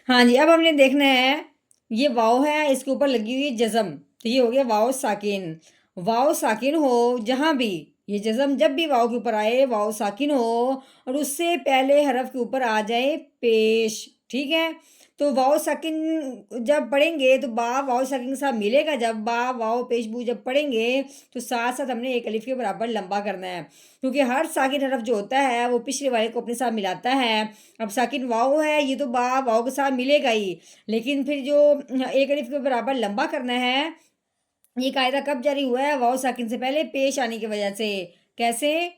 ہاں جی، اب ہم نے دیکھنا ہے یہ واؤ ہے، اس کے اوپر لگی ہوئی جزم، تو یہ ہو گیا واؤ ساکن۔ واؤ ساکن ہو جہاں بھی، یہ جزم جب بھی واؤ کے اوپر آئے واؤ ساکن ہو اور اس سے پہلے حرف کے اوپر آ جائے پیش، ٹھیک ہے؟ تو واؤ ساکن جب پڑھیں گے تو با واؤ ساکن کے ساتھ ملے گا، جب با واؤ پیش بو جب پڑھیں گے تو ساتھ ساتھ ہم نے ایک الف کے برابر لمبا کرنا ہے، کیونکہ ہر ساکن حرف جو ہوتا ہے وہ پچھلے والے کو اپنے ساتھ ملاتا ہے۔ اب ساکن واؤ ہے، یہ تو با واؤ کے ساتھ ملے گا ہی، لیکن پھر جو ایک الف کے برابر لمبا کرنا ہے، یہ قاعدہ کب جاری ہوا ہے؟ واؤ ساکن سے پہلے پیش آنے کی وجہ سے۔ کیسے؟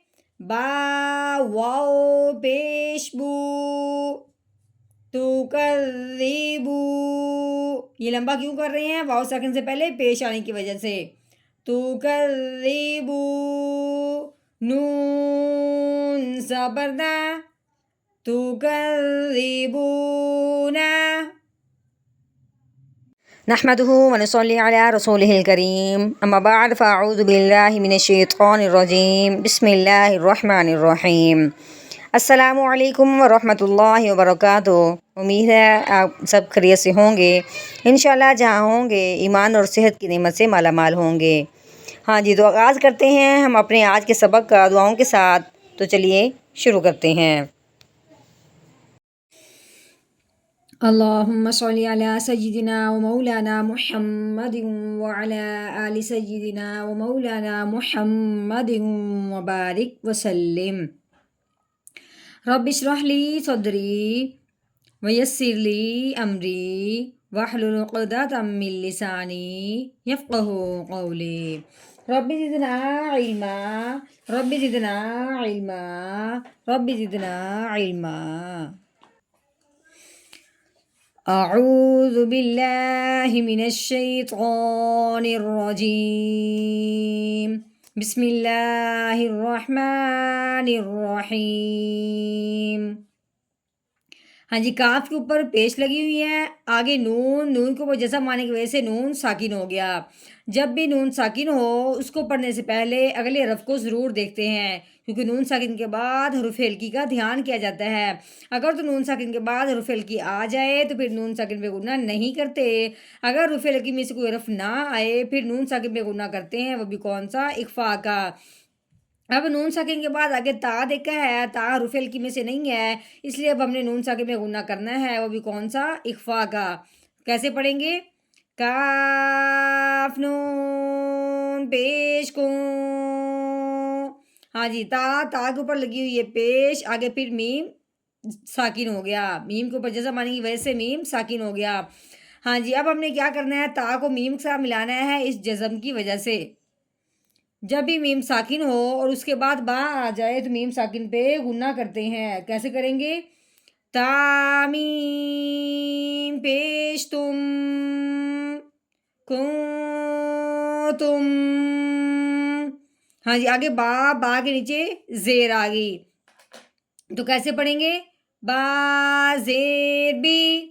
با واؤ پیش بو تو کریبو، یہ لمبا کیوں کر رہے ہیں؟ واؤ ساکن سے پہلے پیش آنے کی وجہ سے۔ تو کریبو، نون زبردہ، تو کریبونا، نحمده ونصلي على رسوله الكريم، اما بعد فاعوذ باللہ من الشیطان الرجیم، بسم اللہ الرحمن الرحیم۔ السلام علیکم ورحمۃ اللہ وبرکاتہ۔ امید ہے آپ سب خیریت سے ہوں گے، انشاءاللہ جہاں ہوں گے ایمان اور صحت کی نعمت سے مالا مال ہوں گے۔ ہاں جی، تو آغاز کرتے ہیں ہم اپنے آج کے سبق کا دعاؤں کے ساتھ، تو چلیے شروع کرتے ہیں۔ اللہم صلی علی سیدنا و مولانا محمد وعلی آل سیدنا و مولانا محمد وبارک وسلم۔ رب اشرح لی صدری ویسر لی امری واحلل عقدۃ من لسانی یفقہوا قولی۔ رب زدنا علما، رب زدنا علما، رب زدنا علما۔ اعوذ باللہ من الشیطان الرجیم، بسم اللہ الرحمن الرحیم۔ ہاں جی، کاف کے اوپر پیش لگی ہوئی ہے، آگے نون، نون کے اوپر جزم آنے کی وجہ سے نون ساکن ہو گیا۔ جب بھی نون ساکن ہو اس کو پڑھنے سے پہلے اگلے حرف کو ضرور دیکھتے ہیں، کیونکہ نون ساکن کے بعد حروف ہلکی کا دھیان کیا جاتا ہے۔ اگر تو نون ساکن کے بعد حروف ہلکی آ جائے تو پھر نون ساکن پہ غنہ نہیں کرتے، اگر حروف ہلکی میں سے کوئی حرف نہ آئے پھر نون ساکن پہ غنہ کرتے ہیں، وہ بھی کون سا؟ اخفا کا۔ اب نون ساکن کے بعد آگے تا دیکھا ہے، تا حروف ہلکی میں سے نہیں ہے، اس لیے اب ہم نے نون ساکن میں غنہ کرنا ہے، وہ بھی کون سا؟ اخفا کا۔ کیسے پڑھیں گے؟ کاف نون پیش کو، ہاں جی، تا کے اوپر لگی ہوئی ہے پیش، آگے پھر میم ساکن ہو گیا، میم کے اوپر جزم آنے کی وجہ سے میم ساکن ہو گیا۔ ہاں جی، اب ہم نے کیا کرنا ہے؟ تا کو میم کے ساتھ ملانا ہے اس جزم کی وجہ سے۔ جب بھی میم ساکن ہو اور اس کے بعد با آ جائے تو میم ساکن پہ غنہ کرتے ہیں۔ کیسے کریں گے؟ تامیم پیش تم، تم، ہاں جی، آگے با کے نیچے زیر آ گئی، تو کیسے پڑھیں گے؟ با زیر بی،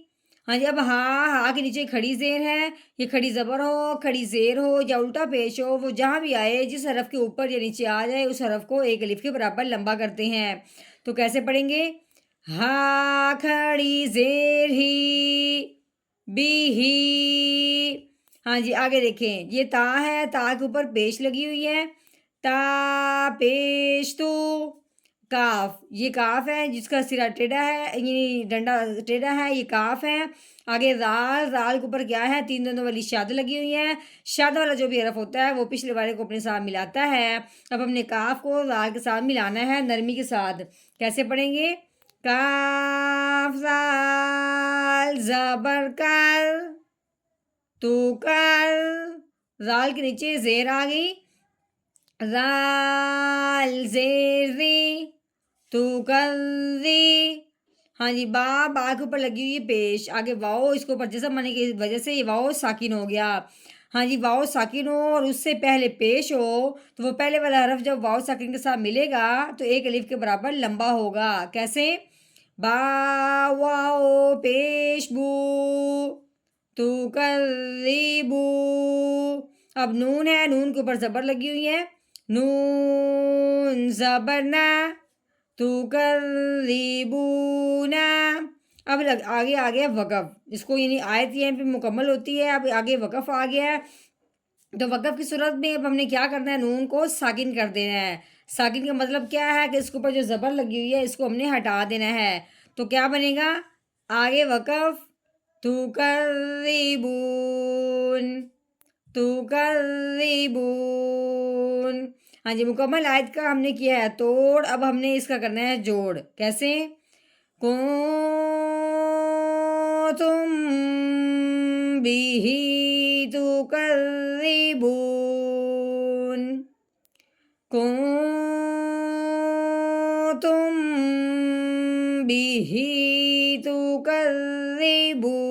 ہاں جی، اب ہاں کے نیچے کھڑی زیر ہے، یہ کھڑی زبر ہو، کھڑی زیر ہو یا الٹا پیش ہو، وہ جہاں بھی آئے جس حرف کے اوپر یا نیچے آ جائے اس حرف کو ایک الف کے برابر لمبا کرتے ہیں۔ تو کیسے پڑھیں گے؟ ہا کھڑی زیر ہی، بی ہی، ہاں جی، آگے دیکھیں یہ تا ہے، تا کے اوپر پیش لگی ہوئی ہے، تا پیش تو، کاف، یہ کاف ہے جس کا سرا ٹیڑھا ہے، یعنی ڈنڈا ٹیڑھا ہے، یہ کاف ہے۔ آگے رال، رال کے اوپر کیا ہے؟ تین دندوں والی شاد لگی ہوئی ہے، شاد والا جو بھی حرف ہوتا ہے وہ پچھلے والے کو اپنے ساتھ ملاتا ہے۔ اب ہم نے کاف کو رال کے ساتھ ملانا ہے نرمی کے ساتھ۔ کیسے پڑھیں گے؟ کاف زال زبر کر، تو کر، رال کے نیچے زیر آ گئی، رال زیر ری، تو کر ری، ہاں جی، با کے اوپر لگی ہوئی پیش، آگے واؤ، اس کے اوپر جزم آنے کی وجہ سے یہ واؤ ساکن ہو گیا۔ ہاں جی، واؤ ساکن ہو اور اس سے پہلے پیش ہو تو وہ پہلے والا حرف جب واؤ ساکن کے ساتھ ملے گا تو ایک الف کے برابر لمبا ہوگا۔ کیسے؟ با واؤ پیش بو تو کریبو، اب نون ہے، نون کے اوپر زبر لگی ہوئی ہے، نون زبر نا، تو کریبونا، اب آگے آ گیا وقف، اس کو یعنی آیت یہیں پہ مکمل ہوتی ہے، اب آگے وقف آ گیا ہے، تو وقف کی صورت میں اب ہم نے کیا کرنا ہے، نون کو ساکن کر دینا ہے۔ ساکن کا مطلب کیا ہے کہ اس کے اوپر جو زبر لگی ہوئی ہے اس کو ہم نے ہٹا دینا ہے، تو کیا بنے گا، آگے وقف تکذبون، تکذبون۔ ہاں جی، مکمل آیت کا ہم نے کیا ہے توڑ، اب ہم نے اس کا کرنا ہے جوڑ، کیسے، کنتم بیہ تکذبون، کنتم بیہ تکذبون۔